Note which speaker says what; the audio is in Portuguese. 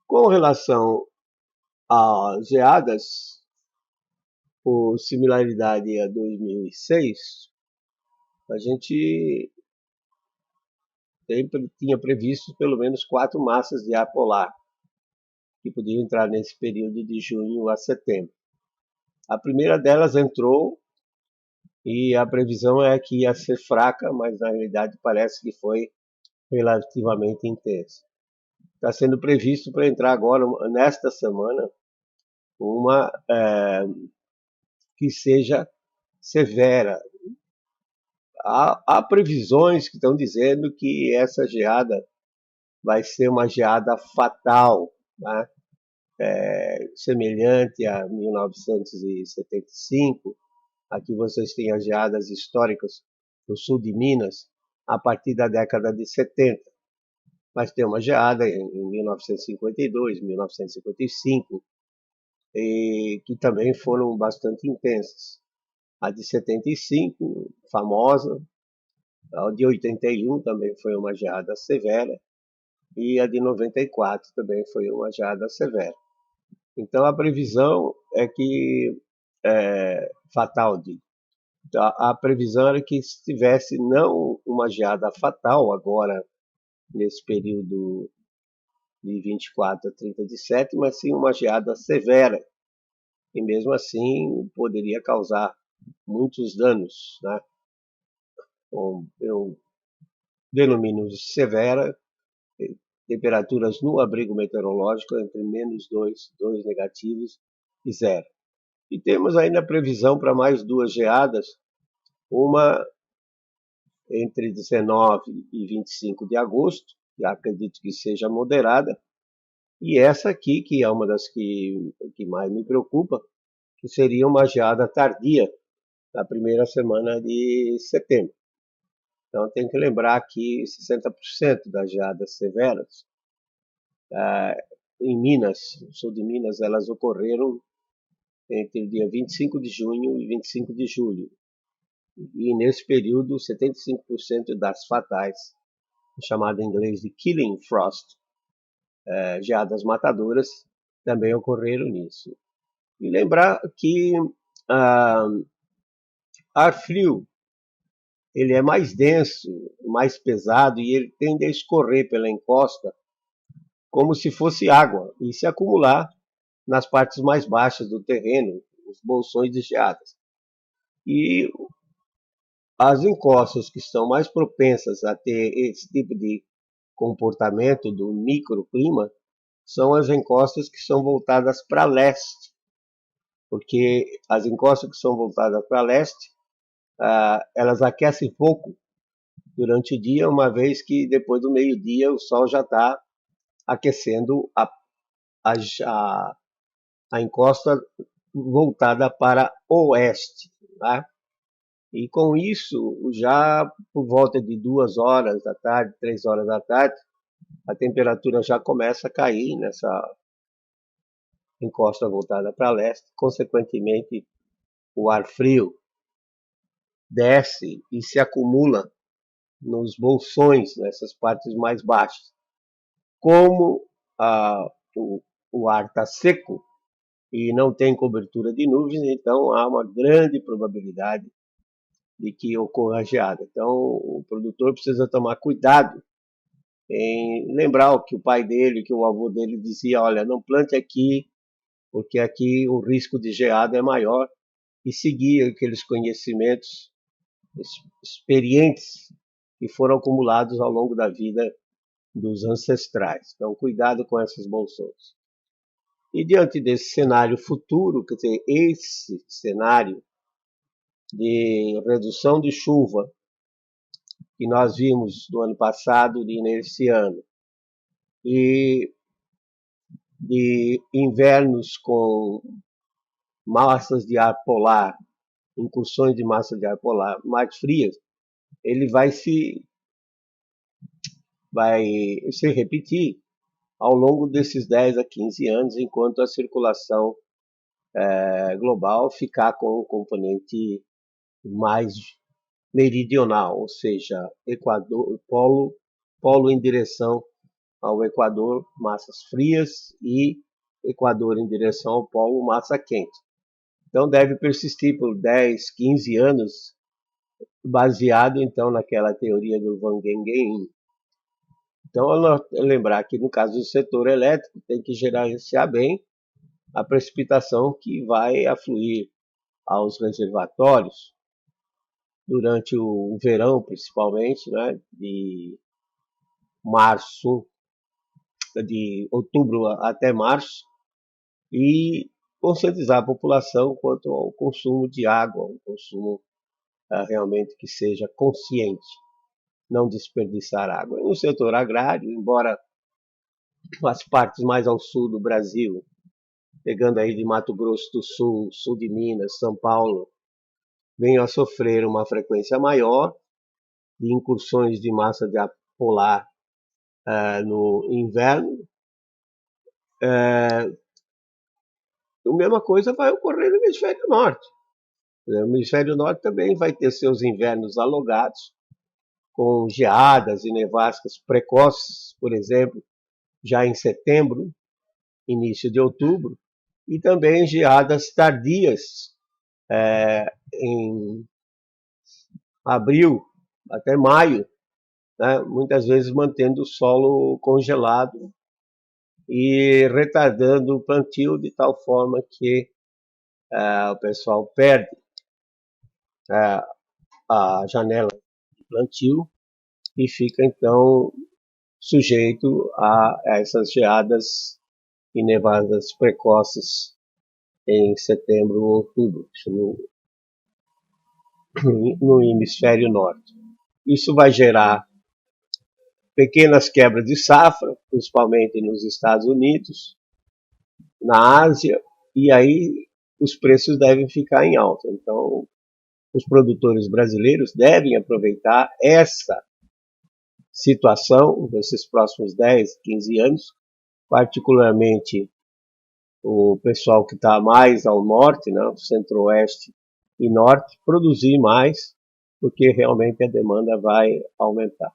Speaker 1: Com relação às geadas, por similaridade a 2006, a gente tinha previsto pelo menos 4 massas de ar polar que podiam entrar nesse período de junho a setembro. A primeira delas entrou e a previsão é que ia ser fraca, mas na realidade parece que foi relativamente intensa. Está sendo previsto para entrar agora, nesta semana, uma que seja severa. Há previsões que estão dizendo que essa geada vai ser uma geada fatal, né? Semelhante a 1975. Aqui vocês têm as geadas históricas no sul de Minas, a partir da década de 70. Mas tem uma geada em 1952, 1955, que também foram bastante intensas. A de 75, famosa, a de 81 também foi uma geada severa, e a de 94 também foi uma geada severa. Então a previsão é que, fatal, a previsão era que se tivesse não uma geada fatal agora, nesse período de 24 a 30 de setembro, mas sim uma geada severa, e mesmo assim poderia causar muitos danos, né? Bom, eu denomino severa, temperaturas no abrigo meteorológico entre -2, 2 negativos e 0. E temos ainda a previsão para mais 2 geadas, uma entre 19 e 25 de agosto, que acredito que seja moderada, e essa aqui, que é uma das que mais me preocupa, que seria uma geada tardia, na primeira semana de setembro. Então tem que lembrar que 60% das geadas severas em Minas, no sul de Minas, elas ocorreram entre o dia 25 de junho e 25 de julho. E nesse período, 75% das fatais, chamada em inglês de killing frost, geadas matadoras, também ocorreram nisso. E lembrar que ar frio, ele é mais denso, mais pesado, e ele tende a escorrer pela encosta como se fosse água e se acumular nas partes mais baixas do terreno, os bolsões de geadas. E as encostas que estão mais propensas a ter esse tipo de comportamento do microclima são as encostas que são voltadas para leste, porque as encostas que são voltadas para leste, elas aquecem pouco durante o dia, uma vez que depois do meio-dia o sol já está aquecendo a encosta voltada para oeste, tá? E com isso, já por volta de 2 horas da tarde, 3 horas da tarde, a temperatura já começa a cair nessa encosta voltada para leste, consequentemente o ar frio desce e se acumula nos bolsões, nessas partes mais baixas. Como o ar está seco e não tem cobertura de nuvens, então há uma grande probabilidade de que ocorra geada. Então o produtor precisa tomar cuidado em lembrar o que o pai dele, que o avô dele dizia: olha, não plante aqui, porque aqui o risco de geada é maior, e seguir aqueles conhecimentos experientes que foram acumulados ao longo da vida dos ancestrais. Então, cuidado com essas bolsões. E diante desse cenário futuro, quer dizer, esse cenário de redução de chuva que nós vimos no ano passado e nesse ano, e de invernos com massas de ar polar, incursões de massa de ar polar mais frias, ele vai se repetir ao longo desses 10 a 15 anos, enquanto a circulação global ficar com um componente mais meridional, ou seja, Equador, polo em direção ao Equador, massas frias, e Equador em direção ao polo, massa quente. Então deve persistir por 10, 15 anos, baseado então naquela teoria do Van Gengen. Então, lembrar que no caso do setor elétrico, tem que gerenciar bem a precipitação que vai afluir aos reservatórios durante o verão, principalmente, né, de outubro até março, e conscientizar a população quanto ao consumo de água, um consumo realmente que seja consciente, não desperdiçar água. E no setor agrário, embora as partes mais ao sul do Brasil, pegando aí de Mato Grosso do Sul, sul de Minas, São Paulo, venham a sofrer uma frequência maior de incursões de massa de ar polar no inverno. A mesma coisa vai ocorrer no hemisfério norte. O hemisfério norte também vai ter seus invernos alongados, com geadas e nevascas precoces, por exemplo, já em setembro, início de outubro, e também geadas tardias em abril até maio, né, muitas vezes mantendo o solo congelado e retardando o plantio de tal forma que o pessoal perde a janela de plantio e fica então sujeito a essas geadas e nevadas precoces em setembro ou outubro, no hemisfério norte. Isso vai gerar pequenas quebras de safra, principalmente nos Estados Unidos, na Ásia, e aí os preços devem ficar em alta. Então, os produtores brasileiros devem aproveitar essa situação desses próximos 10, 15 anos, particularmente o pessoal que está mais ao norte, né, centro-oeste e norte, produzir mais, porque realmente a demanda vai aumentar.